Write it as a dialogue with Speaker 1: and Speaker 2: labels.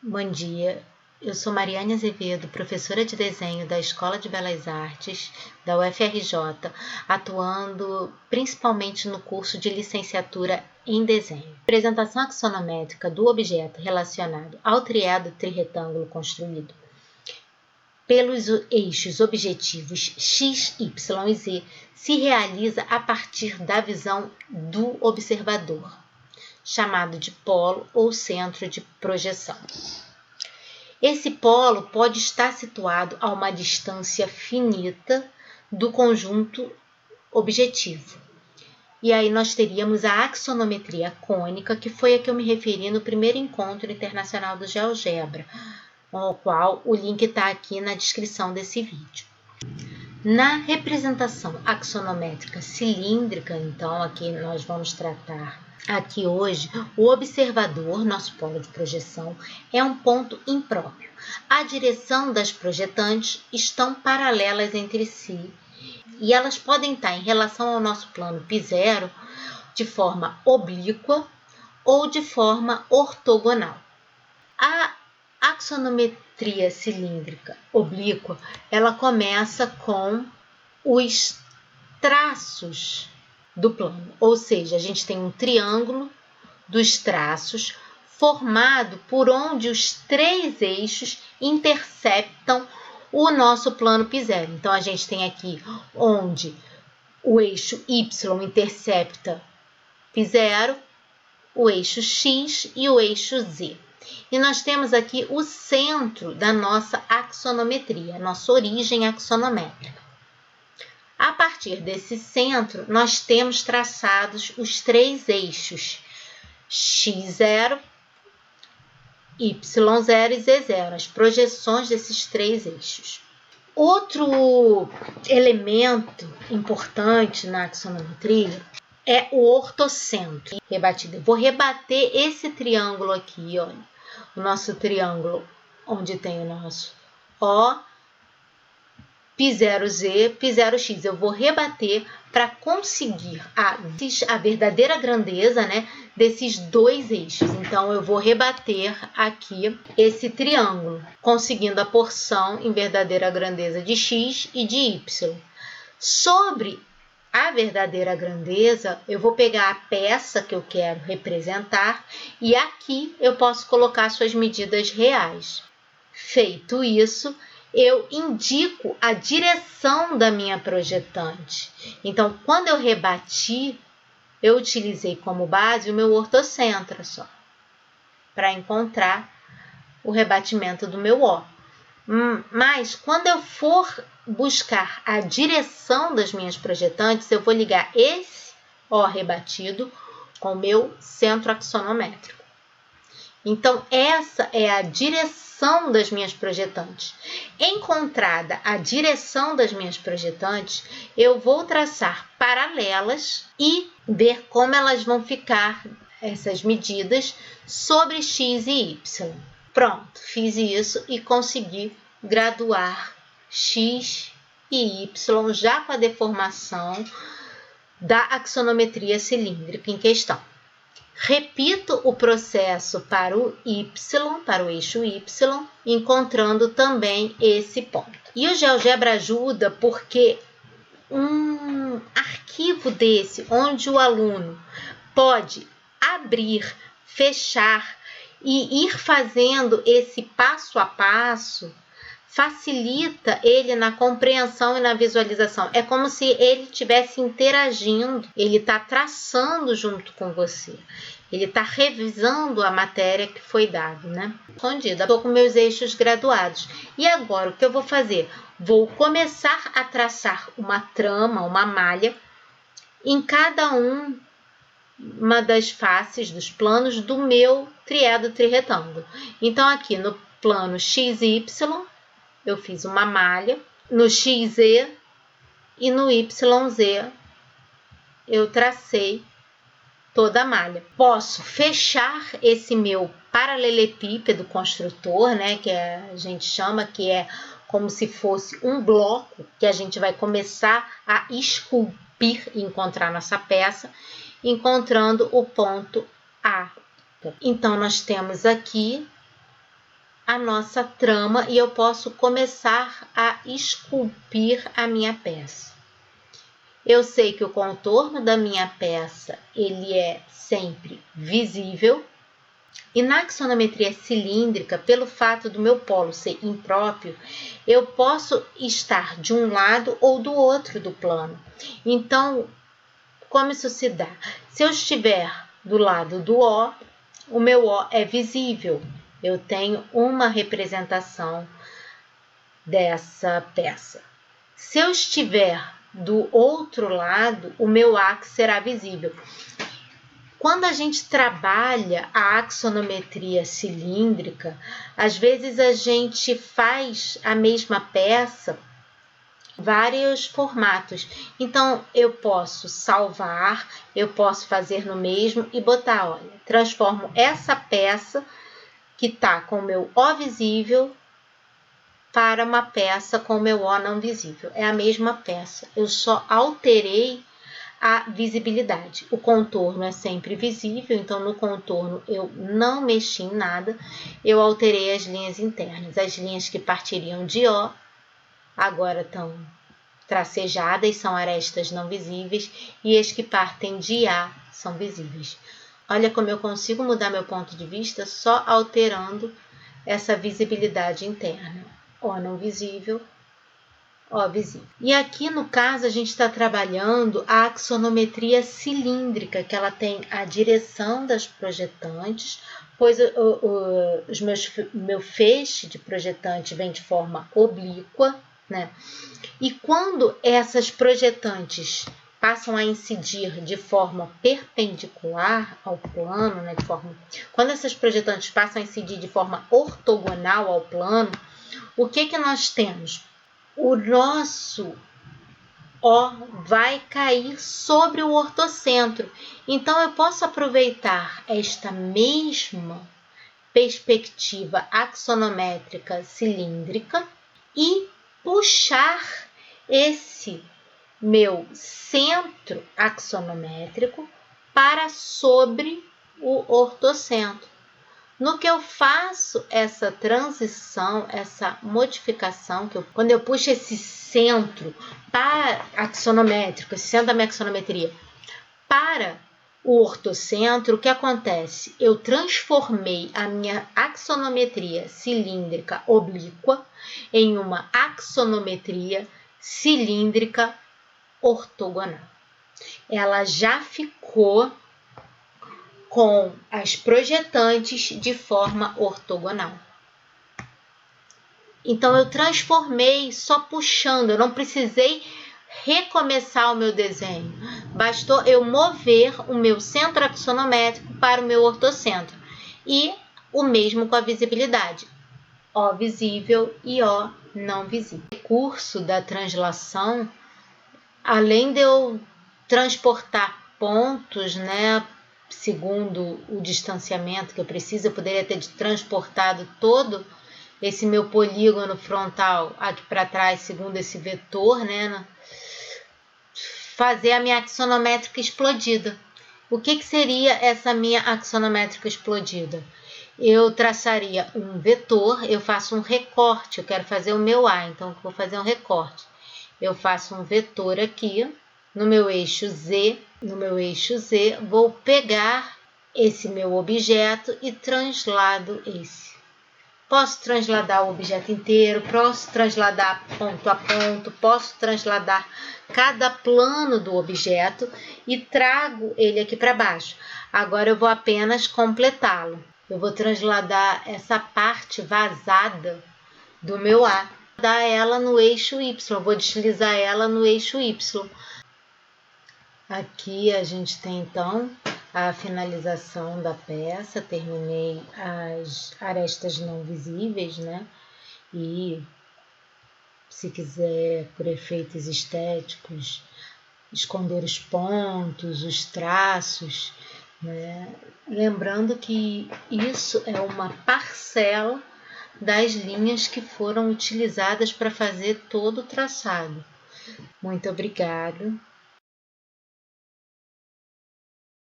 Speaker 1: Bom dia, eu sou Mariane Azevedo, professora de desenho da Escola de Belas Artes da UFRJ, atuando principalmente no curso de licenciatura em desenho. Apresentação axonométrica do objeto relacionado ao triado trirretângulo construído pelos eixos objetivos x, y e z se realiza a partir da visão do observador, chamado de polo ou centro de projeção. Esse polo pode estar situado a uma distância finita do conjunto objetivo. E aí nós teríamos a axonometria cônica, que foi a que eu me referi no primeiro encontro internacional do GeoGebra, ao qual o link está aqui na descrição desse vídeo. Na representação axonométrica cilíndrica, então, aqui nós vamos tratar aqui hoje, o observador, nosso polo de projeção, é um ponto impróprio. A direção das projetantes estão paralelas entre si e elas podem estar em relação ao nosso plano π0 de forma oblíqua ou de forma ortogonal. A axonometria cilíndrica oblíqua, ela começa com os traços do plano, ou seja, a gente tem um triângulo dos traços formado por onde os três eixos interceptam o nosso plano π0. Então, a gente tem aqui onde o eixo y intercepta π0, o eixo x e o eixo z. E nós temos aqui o centro da nossa axonometria, nossa origem axonométrica. A partir desse centro, nós temos traçados os três eixos x0, y0 e z0, as projeções desses três eixos. Outro elemento importante na axonometria é o ortocentro. Rebatido. Eu vou rebater esse triângulo aqui, olha. O nosso triângulo, onde tem o nosso O, π0z, π0x. Eu vou rebater para conseguir a verdadeira grandeza, né, desses dois eixos. Então, eu vou rebater aqui esse triângulo, conseguindo a porção em verdadeira grandeza de x e de y. Sobre a verdadeira grandeza, eu vou pegar a peça que eu quero representar e aqui eu posso colocar suas medidas reais. Feito isso, eu indico a direção da minha projetante. Então, quando eu rebati, eu utilizei como base o meu ortocentro só, para encontrar o rebatimento do meu O. Mas, quando eu for buscar a direção das minhas projetantes, eu vou ligar esse O rebatido com o meu centro axonométrico. Então, essa é a direção das minhas projetantes. Encontrada a direção das minhas projetantes, eu vou traçar paralelas e ver como elas vão ficar, essas medidas, sobre x e y. Pronto, fiz isso e consegui graduar x e y já com a deformação da axonometria cilíndrica em questão. Repito o processo para o y, para o eixo y, encontrando também esse ponto. E o GeoGebra ajuda porque um arquivo desse, onde o aluno pode abrir, fechar e ir fazendo esse passo a passo, facilita ele na compreensão e na visualização. É como se ele estivesse interagindo, ele está traçando junto com você. Ele está revisando a matéria que foi dada, né? Escondida. Estou com meus eixos graduados. E agora, o que eu vou fazer? Vou começar a traçar uma trama, uma malha, em cada uma das faces dos planos do meu triado trirretângulo. Então, aqui no plano x e y, eu fiz uma malha, no XZ e no YZ eu tracei toda a malha. Posso fechar esse meu paralelepípedo construtor, né, que a gente chama, que é como se fosse um bloco que a gente vai começar a esculpir e encontrar nossa peça, encontrando o ponto A. Então, nós temos aqui a nossa trama e eu posso começar a esculpir a minha peça. Eu sei que o contorno da minha peça ele é sempre visível e na axonometria cilíndrica, pelo fato do meu polo ser impróprio, eu posso estar de um lado ou do outro do plano. Então, como isso se dá? Se eu estiver do lado do o meu O é visível. Eu tenho uma representação dessa peça. Se eu estiver do outro lado, o meu axis será visível. Quando a gente trabalha a axonometria cilíndrica, às vezes a gente faz a mesma peça vários formatos. Então, eu posso salvar, eu posso fazer no mesmo e botar, olha, transformo essa peça que está com o meu O visível para uma peça com o meu O não visível. É a mesma peça, eu só alterei a visibilidade. O contorno é sempre visível, então no contorno eu não mexi em nada, eu alterei as linhas internas. As linhas que partiriam de O agora estão tracejadas, são arestas não visíveis, e as que partem de A são visíveis. Olha como eu consigo mudar meu ponto de vista só alterando essa visibilidade interna. O não visível, O visível. E aqui no caso a gente está trabalhando a axonometria cilíndrica, que ela tem a direção das projetantes, pois meu feixe de projetante vem de forma oblíqua, né? E quando essas projetantes passam a incidir de forma perpendicular ao plano, né, quando essas projetantes passam a incidir de forma ortogonal ao plano, o que nós temos? O nosso O vai cair sobre o ortocentro. Então, eu posso aproveitar esta mesma perspectiva axonométrica cilíndrica e puxar esse meu centro axonométrico para sobre o ortocentro. No que eu faço essa transição, essa modificação, quando eu puxo esse centro para axonométrico, esse centro da minha axonometria, para o ortocentro, o que acontece? Eu transformei a minha axonometria cilíndrica oblíqua em uma axonometria cilíndrica ortogonal. Ela já ficou com as projetantes de forma ortogonal. Então, eu transformei só puxando, eu não precisei recomeçar o meu desenho. Bastou eu mover o meu centro axonométrico para o meu ortocentro. E o mesmo com a visibilidade. O visível e O não visível. O recurso da translação, além de eu transportar pontos, né, segundo o distanciamento que eu preciso, eu poderia ter transportado todo esse meu polígono frontal aqui para trás, segundo esse vetor, né, fazer a minha axonométrica explodida. O que seria essa minha axonométrica explodida? Eu traçaria um vetor, eu faço um recorte, eu quero fazer o meu A, então eu vou fazer um recorte. Eu faço um vetor aqui, no meu eixo Z, vou pegar esse meu objeto e translado esse. Posso transladar o objeto inteiro, posso transladar ponto a ponto, posso transladar cada plano do objeto e trago ele aqui para baixo. Agora eu vou apenas completá-lo. Eu vou transladar essa parte vazada do meu A, dar ela no eixo Y, vou deslizar ela no eixo Y. Aqui a gente tem então a finalização da peça, terminei as arestas não visíveis, né? E se quiser, por efeitos estéticos, esconder os pontos, os traços, né? Lembrando que isso é uma parcela das linhas que foram utilizadas para fazer todo o traçado. Muito obrigado.